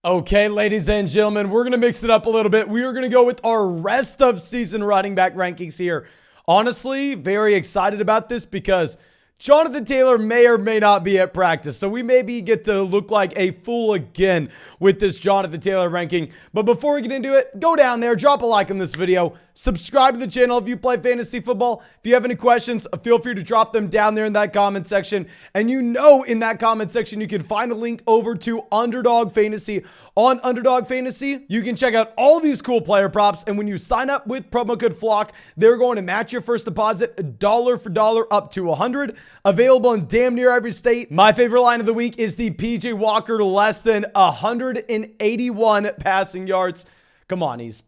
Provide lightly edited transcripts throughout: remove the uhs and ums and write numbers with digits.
Okay, ladies and gentlemen, we're going to mix it up a little bit. We are going to go with our rest of season running back rankings here. Honestly, very excited about this because Jonathan Taylor may or may not be at practice. So we maybe get to look like a fool again with this Jonathan Taylor ranking. But before we get into it, go down there, drop a like on this video, subscribe to the channel if you play fantasy football. If you have any questions, feel free to drop them down there in that comment section. And you know, in that comment section, you can find a link over to Underdog Fantasy. On Underdog Fantasy, you can check out all these cool player props. And when you sign up with promo code FLOCK, they're going to match your first deposit dollar for dollar up to $100. Available in damn near every state. My favorite line of the week is the PJ Walker to less than 181 passing yards. Come on, he's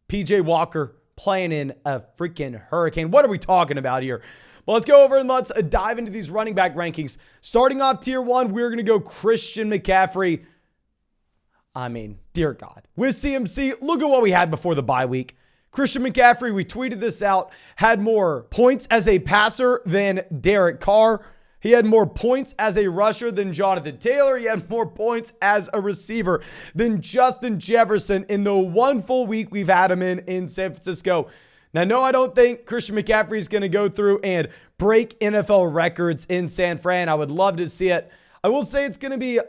PJ Walker playing in a freaking hurricane. What are we talking about here? Well, let's go over and let's dive into these running back rankings. Starting off tier 1, we're going to go Christian McCaffrey. I mean, dear God. With CMC, look at what we had before the bye week. Christian McCaffrey, we tweeted this out, had more points as a passer than Derek Carr. He had more points as a rusher than Jonathan Taylor. He had more points as a receiver than Justin Jefferson in the one full week we've had him in San Francisco. Now, no, I don't think Christian McCaffrey is going to go through and break NFL records in San Fran. I would love to see it. I will say it's going to be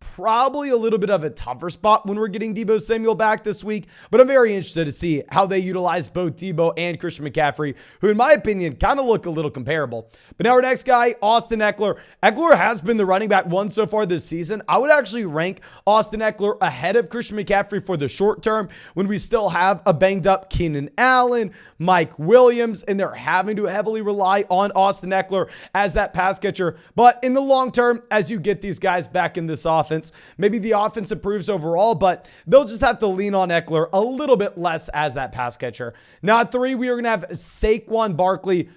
probably a little bit of a tougher spot when we're getting Deebo Samuel back this week, but I'm very interested to see how they utilize both Deebo and Christian McCaffrey, who in my opinion kind of look a little comparable. But now our next guy, Austin Eckler. Eckler has been the running back one so far this season. I would actually rank Austin Eckler ahead of Christian McCaffrey for the short term when we still have a banged up Keenan Allen, Mike Williams, and they're having to heavily rely on Austin Eckler as that pass catcher. But in the long term, as you get these guys back in this offense, maybe the offense improves overall, but they'll just have to lean on Eckler a little bit less as that pass catcher. Now at 3, we are going to have Saquon Barkley.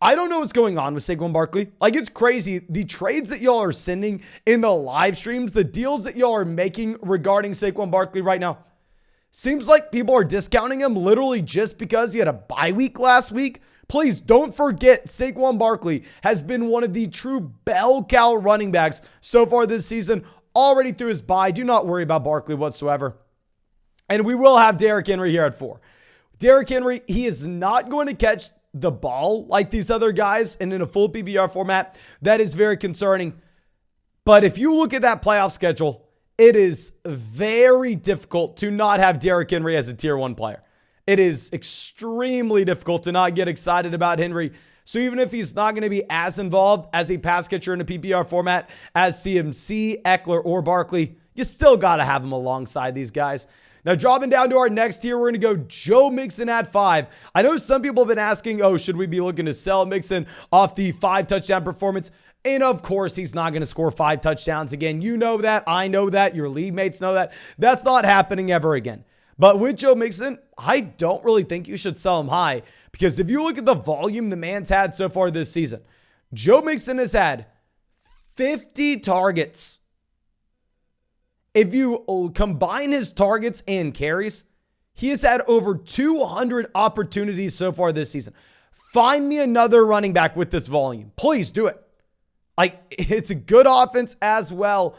I don't know what's going on with Saquon Barkley. Like, it's crazy. The trades that y'all are sending in the live streams, the deals that y'all are making regarding Saquon Barkley right now, seems like people are discounting him literally just because he had a bye week last week. Please don't forget Saquon Barkley has been one of the true bell cow running backs so far this season, already through his bye. Do not worry about Barkley whatsoever. And we will have Derrick Henry here at 4. Derrick Henry, he is not going to catch the ball like these other guys, and in a full PPR format, that is very concerning. But if you look at that playoff schedule, it is very difficult to not have Derrick Henry as a tier 1 player. It is extremely difficult to not get excited about Henry. So even if he's not going to be as involved as a pass catcher in a PPR format as CMC, Eckler, or Barkley, you still got to have him alongside these guys. Now, dropping down to our next tier, we're going to go Joe Mixon at 5. I know some people have been asking, oh, should we be looking to sell Mixon off the 5 touchdown performance? And of course, he's not going to score 5 touchdowns again. You know that. I know that. Your league mates know that. That's not happening ever again. But with Joe Mixon, I don't really think you should sell him high, because if you look at the volume the man's had so far this season, Joe Mixon has had 50 targets. If you combine his targets and carries, he has had over 200 opportunities so far this season. Find me another running back with this volume. Please do it. Like, it's a good offense as well.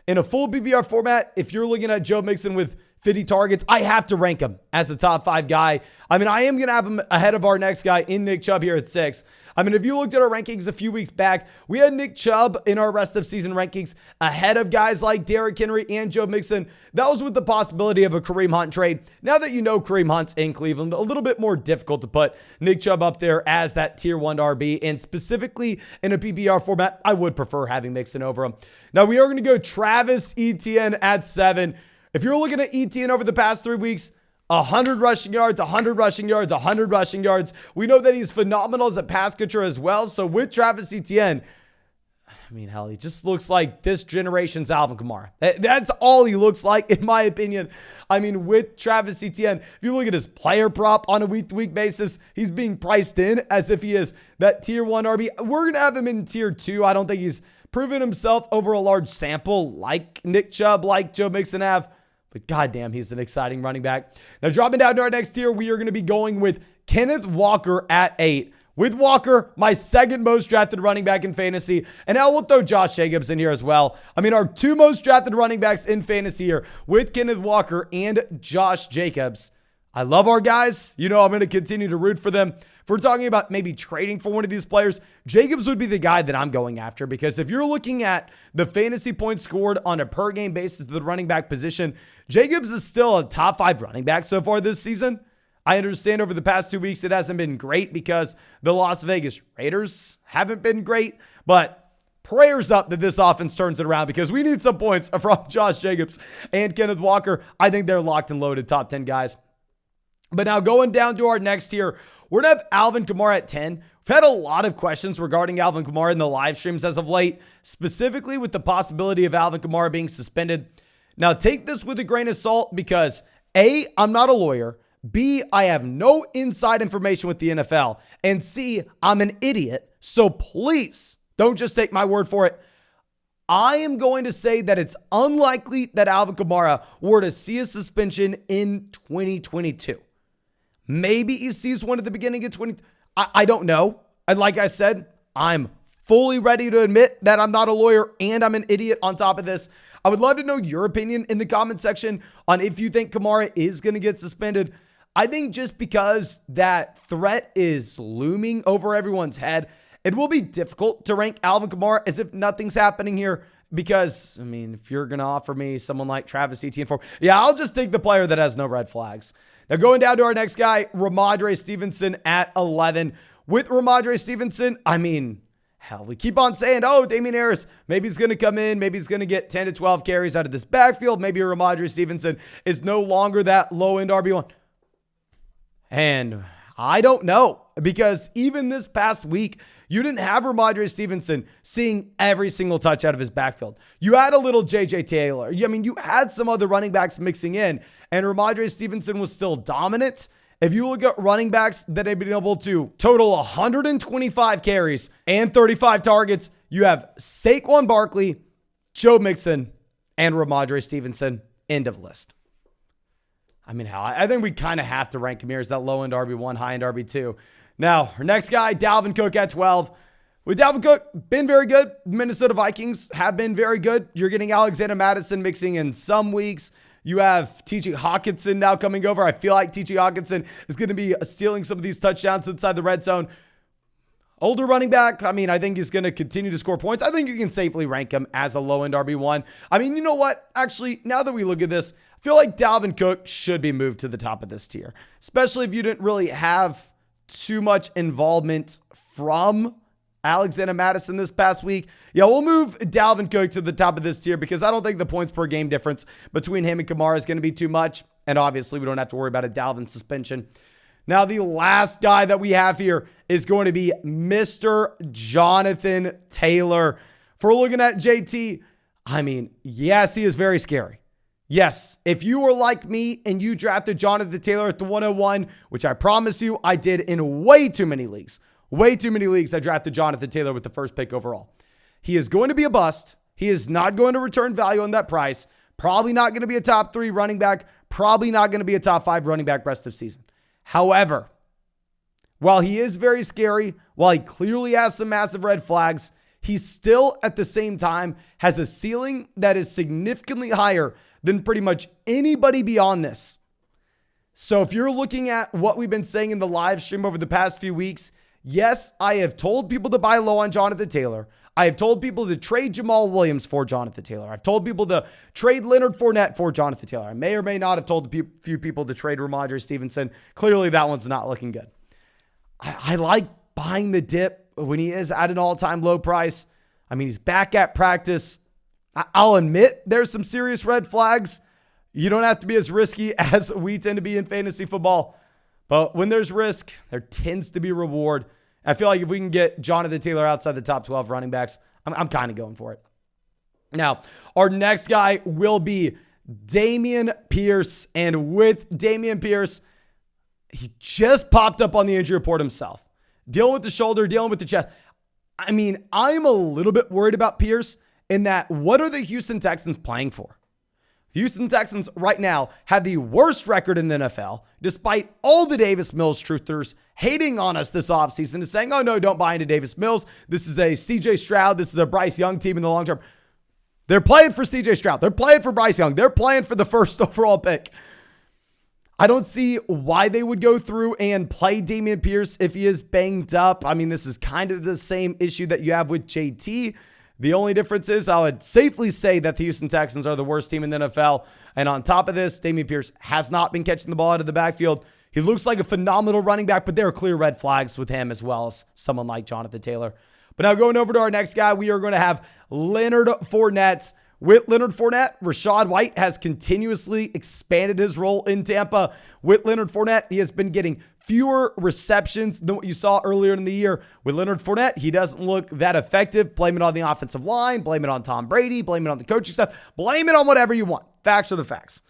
In a full PPR format, if you're looking at Joe Mixon with 50 targets, I have to rank him as a top 5 guy. I mean, I am going to have him ahead of our next guy in Nick Chubb here at 6. I mean, if you looked at our rankings a few weeks back, we had Nick Chubb in our rest of season rankings ahead of guys like Derrick Henry and Joe Mixon. That was with the possibility of a Kareem Hunt trade. Now that you know Kareem Hunt's in Cleveland, a little bit more difficult to put Nick Chubb up there as that tier 1 RB. And specifically in a PPR format, I would prefer having Mixon over him. Now we are going to go Travis Etienne at 7. If you're looking at Etienne over the past 3 weeks, 100 rushing yards, 100 rushing yards, 100 rushing yards. We know that he's phenomenal as a pass catcher as well. So with Travis Etienne, I mean, hell, he just looks like this generation's Alvin Kamara. That's all he looks like, in my opinion. I mean, with Travis Etienne, if you look at his player prop on a week-to-week basis, he's being priced in as if he is that tier 1 RB. We're going to have him in tier 2. I don't think he's proven himself over a large sample like Nick Chubb, like Joe Mixon have. But goddamn, he's an exciting running back. Now, dropping down to our next tier, we are going to be going with Kenneth Walker at 8. with Walker, my second most drafted running back in fantasy. And now we'll throw Josh Jacobs in here as well. I mean, our two most drafted running backs in fantasy here with Kenneth Walker and Josh Jacobs. I love our guys. You know, I'm going to continue to root for them. If we're talking about maybe trading for one of these players, Jacobs would be the guy that I'm going after, because if you're looking at the fantasy points scored on a per game basis of the running back position, Jacobs is still a top 5 running back so far this season. I understand over the past 2 weeks, it hasn't been great because the Las Vegas Raiders haven't been great, but prayers up that this offense turns it around, because we need some points from Josh Jacobs and Kenneth Walker. I think they're locked and loaded top 10 guys. But now going down to our next tier, we're going to have Alvin Kamara at 10. We've had a lot of questions regarding Alvin Kamara in the live streams as of late, specifically with the possibility of Alvin Kamara being suspended. Now take this with a grain of salt, because A, I'm not a lawyer. B, I have no inside information with the NFL. And C, I'm an idiot. So please don't just take my word for it. I am going to say that it's unlikely that Alvin Kamara were to see a suspension in 2022. Maybe he sees one at the beginning of 20. I don't know. And like I said, I'm fully ready to admit that I'm not a lawyer and I'm an idiot on top of this. I would love to know your opinion in the comment section on if you think Kamara is going to get suspended. I think just because that threat is looming over everyone's head, it will be difficult to rank Alvin Kamara as if nothing's happening here. Because, I mean, if you're going to offer me someone like Travis Etienne for, yeah, I'll just take the player that has no red flags. Now going down to our next guy, Ramondre Stevenson at 11. With Ramondre Stevenson, I mean, hell, we keep on saying, oh, Damian Harris, maybe he's going to come in. Maybe he's going to get 10 to 12 carries out of this backfield. Maybe Ramondre Stevenson is no longer that low-end RB1. And I don't know, because even this past week, you didn't have Ramondre Stevenson seeing every single touch out of his backfield. You had a little JJ Taylor. I mean, you had some other running backs mixing in, and Ramondre Stevenson was still dominant. If you look at running backs that have been able to total 125 carries and 35 targets, you have Saquon Barkley, Joe Mixon, and Ramondre Stevenson. End of list. I mean, I think we kind of have to rank him here as that low-end RB1, high-end RB2. Now, our next guy, Dalvin Cook at 12. With Dalvin Cook, been very good. Minnesota Vikings have been very good. You're getting Alexander Mattison mixing in some weeks. You have TJ Hawkinson now coming over. I feel like TJ Hawkinson is going to be stealing some of these touchdowns inside the red zone. Older running back, I mean, I think he's going to continue to score points. I think you can safely rank him as a low-end RB1. I mean, you know what? Actually, now that we look at this, I feel like Dalvin Cook should be moved to the top of this tier, especially if you didn't really have too much involvement from Alexander Mattison this past week. Yeah, we'll move Dalvin Cook to the top of this tier because I don't think the points per game difference between him and Kamara is going to be too much. And obviously, we don't have to worry about a Dalvin suspension. Now, the last guy that we have here is going to be Mr. Jonathan Taylor. If we're looking at JT, I mean, yes, he is very scary. Yes, if you were like me and you drafted Jonathan Taylor at the 101, which I promise you I did in way too many leagues, I drafted Jonathan Taylor with the first pick overall. He is going to be a bust. He is not going to return value on that price. Probably not going to be a top 3 running back. Probably not going to be a top 5 running back rest of season. However, while he is very scary, while he clearly has some massive red flags, he still at the same time has a ceiling that is significantly higher than pretty much anybody beyond this. So if you're looking at what we've been saying in the live stream over the past few weeks, yes, I have told people to buy low on Jonathan Taylor. I have told people to trade Jamal Williams for Jonathan Taylor. I've told people to trade Leonard Fournette for Jonathan Taylor. I may or may not have told a few people to trade Ramondre Stevenson. Clearly, that one's not looking good. I like buying the dip when he is at an all-time low price. I mean, he's back at practice. I'll admit there's some serious red flags. You don't have to be as risky as we tend to be in fantasy football. But when there's risk, there tends to be reward. I feel like if we can get Jonathan Taylor outside the top 12 running backs, I'm kind of going for it. Now, our next guy will be Dameon Pierce. And with Dameon Pierce, he just popped up on the injury report himself. Dealing with the shoulder, dealing with the chest. I mean, I'm a little bit worried about Pierce in that what are the Houston Texans playing for? The Houston Texans right now have the worst record in the NFL, despite all the Davis Mills truthers hating on us this offseason and saying, oh no, don't buy into Davis Mills. This is a CJ Stroud. This is a Bryce Young team in the long term. They're playing for CJ Stroud. They're playing for Bryce Young. They're playing for the first overall pick. I don't see why they would go through and play Dameon Pierce if he is banged up. I mean, this is kind of the same issue that you have with JT. The only difference is I would safely say that the Houston Texans are the worst team in the NFL. And on top of this, Dameon Pierce has not been catching the ball out of the backfield. He looks like a phenomenal running back, but there are clear red flags with him as well as someone like Jonathan Taylor. But now going over to our next guy, we are going to have Leonard Fournette. With Leonard Fournette, Rachaad White has continuously expanded his role in Tampa. With Leonard Fournette, he has been getting fewer receptions than what you saw earlier in the year. With Leonard Fournette, he doesn't look that effective. Blame it on the offensive line. Blame it on Tom Brady. Blame it on the coaching staff. Blame it on whatever you want. Facts are the facts.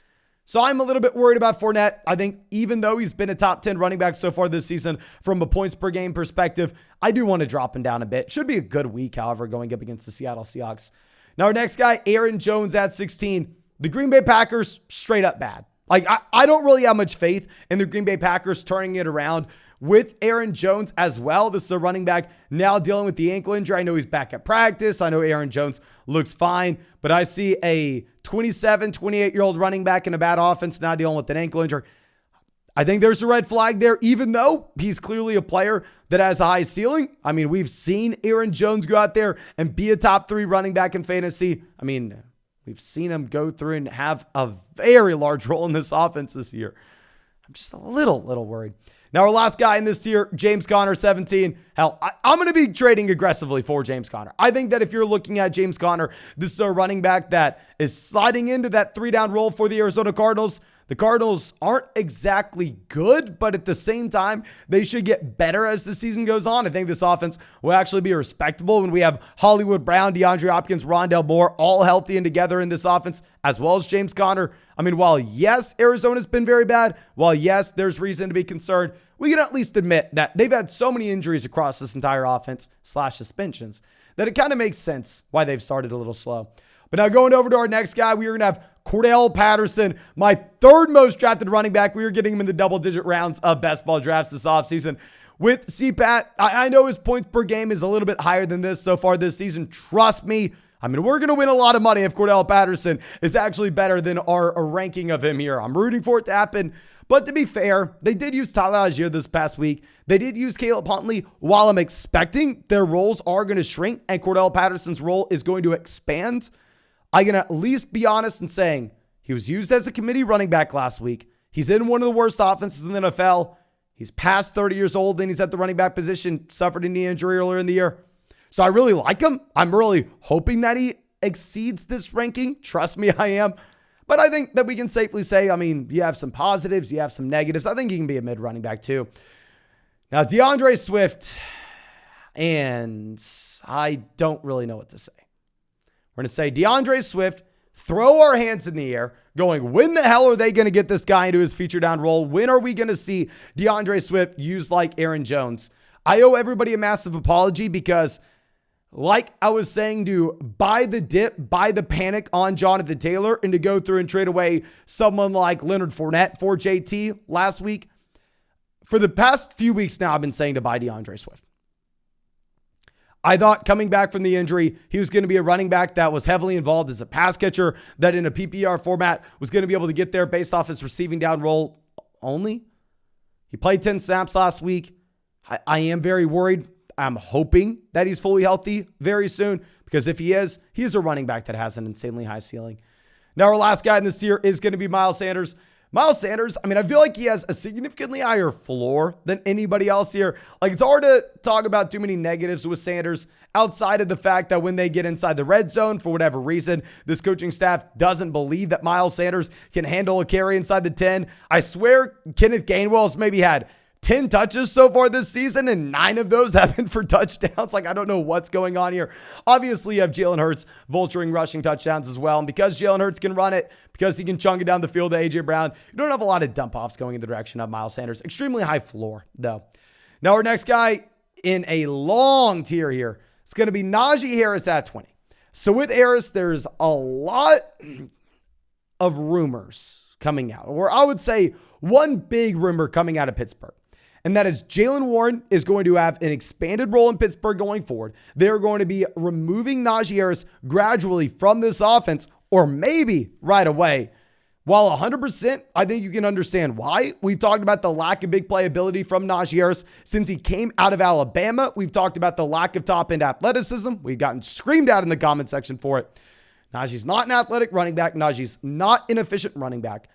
So I'm a little bit worried about Fournette. I think even though he's been a top 10 running back so far this season from a points per game perspective, I do want to drop him down a bit. Should be a good week, however, going up against the Seattle Seahawks. Now, our next guy, Aaron Jones at 16. The Green Bay Packers, straight up bad. Like, I don't really have much faith in the Green Bay Packers turning it around with Aaron Jones as well. This is a running back now dealing with the ankle injury. I know he's back at practice. I know Aaron Jones looks fine, but I see a 27, 28-year-old running back in a bad offense now dealing with an ankle injury. I think there's a red flag there, even though he's clearly a player that has a high ceiling. I mean, we've seen Aaron Jones go out there and be a top 3 running back in fantasy. I mean, we've seen him go through and have a very large role in this offense this year. I'm just a little worried. Now, our last guy in this tier, James Conner, 17. Hell, I'm going to be trading aggressively for James Conner. I think that if you're looking at James Conner, this is a running back that is sliding into that 3-down role for the Arizona Cardinals. The Cardinals aren't exactly good, but at the same time, they should get better as the season goes on. I think this offense will actually be respectable when we have Hollywood Brown, DeAndre Hopkins, Rondale Moore all healthy and together in this offense, as well as James Conner. I mean, while yes, Arizona's been very bad, while yes, there's reason to be concerned, we can at least admit that they've had so many injuries across this entire offense / suspensions that it kind of makes sense why they've started a little slow. But now going over to our next guy, we are going to have Cordell Patterson, my 3rd most drafted running back. We are getting him in the double-digit rounds of best ball drafts this offseason. With CPAT, I know his points per game is a little bit higher than this so far this season. Trust me. I mean, we're going to win a lot of money if Cordell Patterson is actually better than our ranking of him here. I'm rooting for it to happen. But to be fair, they did use Tyler Algier this past week. They did use Caleb Huntley. While I'm expecting their roles are going to shrink and Cordell Patterson's role is going to expand, I can at least be honest in saying he was used as a committee running back last week. He's in one of the worst offenses in the NFL. He's past 30 years old and he's at the running back position, suffered a knee injury earlier in the year. So I really like him. I'm really hoping that he exceeds this ranking. Trust me, I am. But I think that we can safely say, I mean, you have some positives, you have some negatives. I think he can be a mid running back too. Now, DeAndre Swift, and I don't really know what to say. We're going to say DeAndre Swift, throw our hands in the air, going, when the hell are they going to get this guy into his feature down role? When are we going to see DeAndre Swift used like Aaron Jones? I owe everybody a massive apology because, like I was saying, to buy the dip, buy the panic on Jonathan Taylor and to go through and trade away someone like Leonard Fournette for JT last week. For the past few weeks now, I've been saying to buy DeAndre Swift. I thought coming back from the injury, he was going to be a running back that was heavily involved as a pass catcher, that in a PPR format was going to be able to get there based off his receiving down role only. He played 10 snaps last week. I am very worried. I'm hoping that he's fully healthy very soon because if he is a running back that has an insanely high ceiling. Now, our last guy in this tier is going to be Miles Sanders. Miles Sanders, I mean, I feel like he has a significantly higher floor than anybody else here. Like, it's hard to talk about too many negatives with Sanders outside of the fact that when they get inside the red zone, for whatever reason, this coaching staff doesn't believe that Miles Sanders can handle a carry inside the 10. I swear Kenneth Gainwell's maybe had 10 touches so far this season, and 9 of those have been for touchdowns. Like, I don't know what's going on here. Obviously, you have Jalen Hurts vulturing rushing touchdowns as well. And because Jalen Hurts can run it, because he can chunk it down the field to A.J. Brown, you don't have a lot of dump-offs going in the direction of Miles Sanders. Extremely high floor, though. Now, our next guy in a long tier here is going to be Najee Harris at 20. So with Harris, there's a lot of rumors coming out, or I would say one big rumor coming out of Pittsburgh. And that is Jaylen Warren is going to have an expanded role in Pittsburgh going forward. They're going to be removing Najee Harris gradually from this offense, or maybe right away. While 100%, I think you can understand why. We've talked about the lack of big playability from Najee Harris since he came out of Alabama. We've talked about the lack of top-end athleticism. We've gotten screamed at in the comment section for it. Najee's not an athletic running back. Najee's not an efficient running back.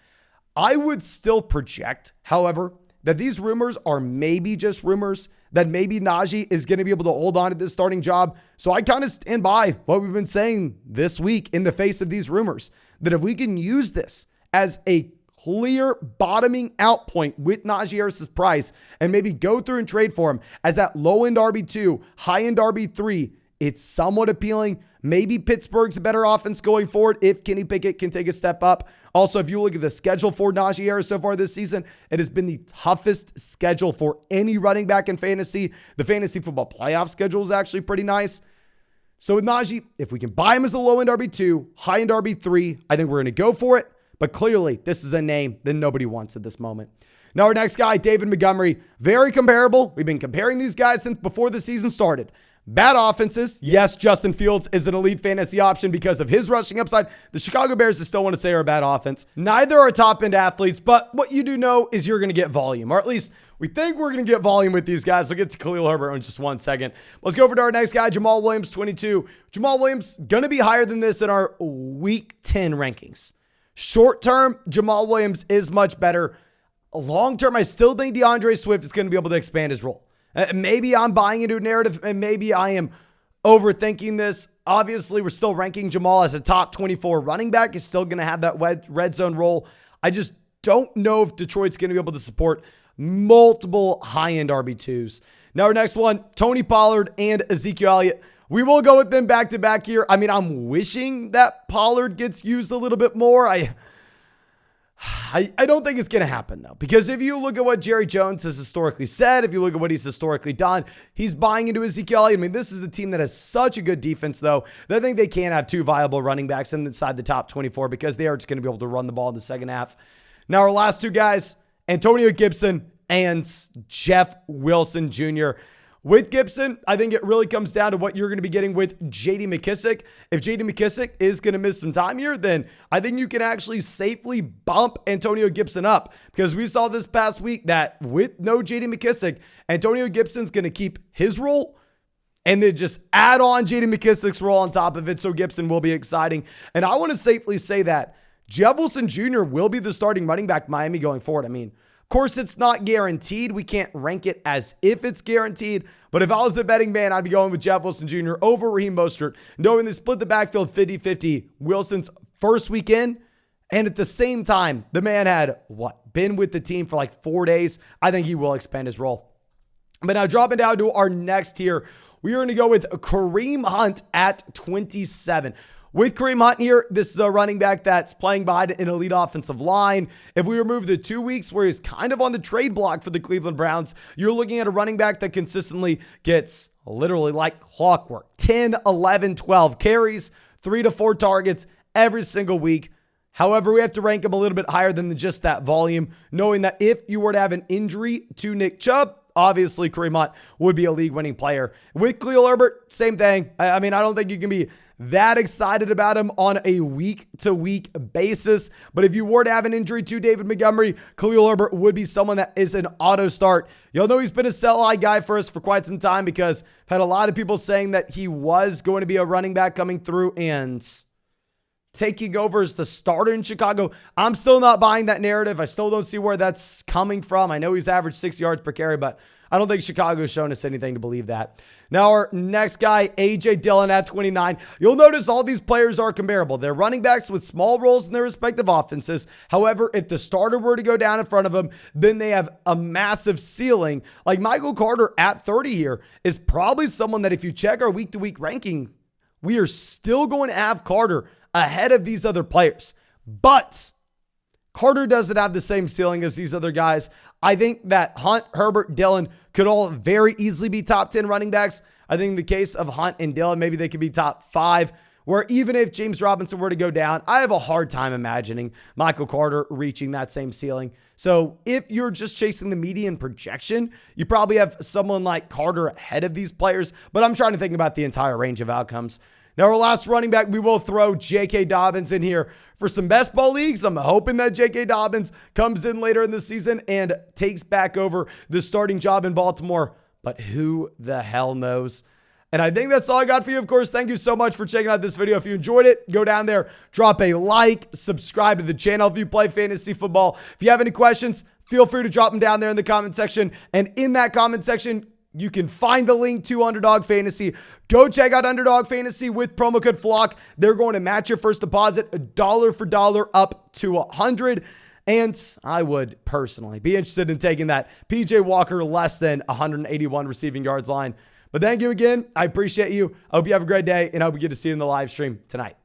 I would still project, however, that these rumors are maybe just rumors, that maybe Najee is going to be able to hold on to this starting job. So I kind of stand by what we've been saying this week in the face of these rumors, that if we can use this as a clear bottoming out point with Najee Harris's price and maybe go through and trade for him as that low-end RB2, high-end RB3, it's somewhat appealing. Maybe Pittsburgh's a better offense going forward if Kenny Pickett can take a step up. Also, if you look at the schedule for Najee Harris so far this season, it has been the toughest schedule for any running back in fantasy. The fantasy football playoff schedule is actually pretty nice. So with Najee, if we can buy him as a low-end RB2, high-end RB3, I think we're going to go for it. But clearly, this is a name that nobody wants at this moment. Now, our next guy, David Montgomery, very comparable. We've been comparing these guys since before the season started. Bad offenses. Yes, Justin Fields is an elite fantasy option because of his rushing upside. The Chicago Bears, I still want to say, are a bad offense. Neither are top-end athletes, but what you do know is you're going to get volume, or at least we think we're going to get volume with these guys. We'll get to Khalil Herbert in just 1 second. Let's go over to our next guy, Jamal Williams, 22. Jamal Williams, going to be higher than this in our Week 10 rankings. Short term, Jamal Williams is much better. Long term, I still think DeAndre Swift is going to be able to expand his role. Maybe I'm buying into a narrative, and maybe I am overthinking this. Obviously, we're still ranking Jamal as a top 24 running back. He's still going to have that red zone role. I just don't know if Detroit's going to be able to support multiple high-end RB2s. Now, our next one, Tony Pollard and Ezekiel Elliott. We will go with them back-to-back here. I mean, I'm wishing that Pollard gets used a little bit more. I don't think it's going to happen, though, because if you look at what Jerry Jones has historically said, if you look at what he's historically done, he's buying into Ezekiel Elliott. I mean, this is a team that has such a good defense, though, that I think they can have two viable running backs inside the top 24 because they are just going to be able to run the ball in the second half. Now, our last two guys, Antonio Gibson and Jeff Wilson Jr. With Gibson, I think it really comes down to what you're going to be getting with J.D. McKissic. If J.D. McKissic is going to miss some time here, then I think you can actually safely bump Antonio Gibson up, because we saw this past week that with no J.D. McKissic, Antonio Gibson's going to keep his role and then just add on J.D. McKissic's role on top of it, so Gibson will be exciting. And I want to safely say that Jeff Wilson Jr. will be the starting running back Miami going forward. I mean, of course, it's not guaranteed. We can't rank it as if it's guaranteed. But if I was a betting man, I'd be going with Jeff Wilson Jr. over Raheem Mostert, knowing they split the backfield 50-50 Wilson's first weekend. And at the same time, the man had, been with the team for like 4 days. I think he will expand his role. But now dropping down to our next tier, we are going to go with Kareem Hunt at 27. With Kareem Hunt here, this is a running back that's playing behind an elite offensive line. If we remove the 2 weeks where he's kind of on the trade block for the Cleveland Browns, you're looking at a running back that consistently gets literally like clockwork. 10, 11, 12 carries, 3 to 4 targets every single week. However, we have to rank him a little bit higher than just that volume, knowing that if you were to have an injury to Nick Chubb, obviously Kareem Hunt would be a league-winning player. With Khalil Herbert, same thing. I mean, I don't think you can be that excited about him on a week-to-week basis. But if you were to have an injury to David Montgomery, Khalil Herbert would be someone that is an auto start. You'll know he's been a sell-high guy for us for quite some time, because I've had a lot of people saying that he was going to be a running back coming through and taking over as the starter in Chicago. I'm still not buying that narrative. I still don't see where that's coming from. I know he's averaged 6 yards per carry, but I don't think Chicago's shown us anything to believe that. Now, our next guy, A.J. Dillon at 29. You'll notice all these players are comparable. They're running backs with small roles in their respective offenses. However, if the starter were to go down in front of them, then they have a massive ceiling. Like Michael Carter at 30 here is probably someone that if you check our week-to-week ranking, we are still going to have Carter ahead of these other players. But Carter doesn't have the same ceiling as these other guys. I think that Hunt, Herbert, Dillon could all very easily be top 10 running backs. I think in the case of Hunt and Dillon, maybe they could be top 5. where even if James Robinson were to go down, I have a hard time imagining Michael Carter reaching that same ceiling. So if you're just chasing the median projection, you probably have someone like Carter ahead of these players, but I'm trying to think about the entire range of outcomes. Now, our last running back, we will throw J.K. Dobbins in here. For some best ball leagues, I'm hoping that J.K. Dobbins comes in later in the season and takes back over the starting job in Baltimore. But who the hell knows? And I think that's all I got for you. Of course, thank you so much for checking out this video. If you enjoyed it, go down there, drop a like, subscribe to the channel if you play fantasy football. If you have any questions, feel free to drop them down there in the comment section. And in that comment section, you can find the link to Underdog Fantasy. Go check out Underdog Fantasy with promo code FLOCK. They're going to match your first deposit dollar for dollar up to $100. And I would personally be interested in taking that PJ Walker less than 181 receiving yards line. But thank you again. I appreciate you. I hope you have a great day, and I hope we get to see you in the live stream tonight.